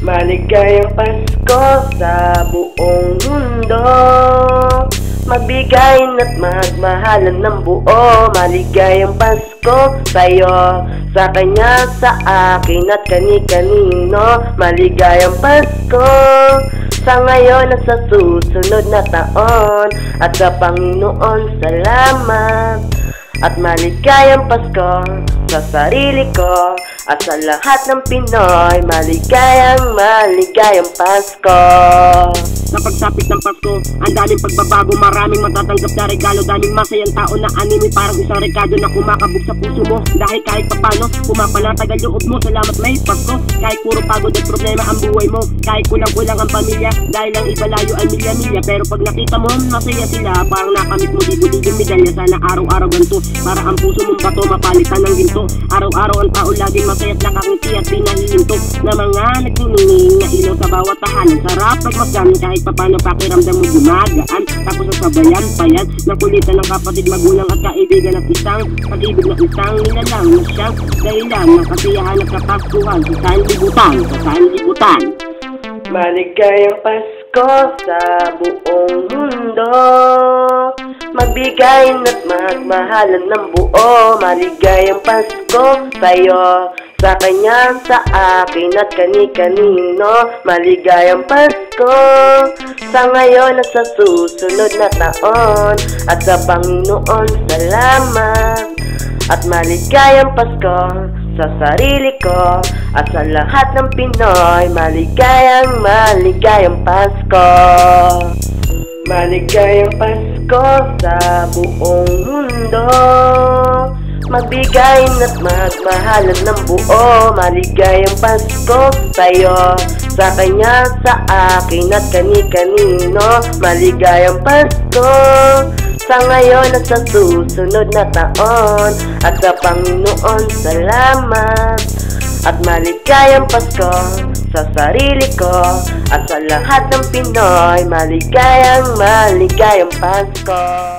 Maligayang Pasko sa buong mundo, magbigayin at magmahalan ng buo. Maligayang Pasko sa'yo, sa kanya, sa akin at kani-kanino. Maligayang Pasko sa ngayon at sa susunod na taon, at sa Panginoon salamat. At maligayang Pasko sa sarili ko at sa lahat ng Pinoy. Maligayang Pasko. Sa pagsapit ng Pasko, ang daming pagbabago, maraming matatanggap na regalo, daming masayang tao na anime, parang isang rekado na kumakabog sa puso mo. Dahil kahit papano, pumapanatag ang loob mo. Salamat may Pasko, kahit puro pagod at problema ang buhay mo, kahit kulang-kulang ang pamilya, dahil ang iba layo ay milya-milya. Pero pag nakita mo, masaya sila, parang nakamit mo libo-libong medalya. Sana araw-araw ganito, para ang puso mong bato mapalitan ng ginto. Araw-araw ang tao laging masaya at nakangiti at pinahihinto na mga nagniningning na ilaw sa bawat tahanan. Sarap pagmasdan kahit papano pakiramdam mo gumagaan. Tapos sasabayan pa yan ng kulitan ng kapatid, magulang at kaibigan at isang pag-ibig na isang nilalang na siyang dahilan ng kasiyahan at kapaskuhan sa sanlibutan. Maligayang Pasko sa buong mundo, magbigayin at magmahalan ng buo. Maligayang Pasko sa'yo, sa kanya, sa akin at kani-kanino. Maligayang Pasko sa ngayon at sa susunod na taon, at sa Panginoon salamat. At maligayang Pasko sa sarili ko at sa lahat ng Pinoy. Maligayang Pasko. Maligayang Pasko sa buong mundo, magbigayin at magmahalan ng buo. Maligayang Pasko sa'yo, sa kanya, sa akin at kani-kanino. Maligayang Pasko sa ngayon at sa susunod na taon, at sa Panginoon salamat. At maligayang Pasko sa sarili ko at sa lahat ng Pinoy. Maligayang Pasko.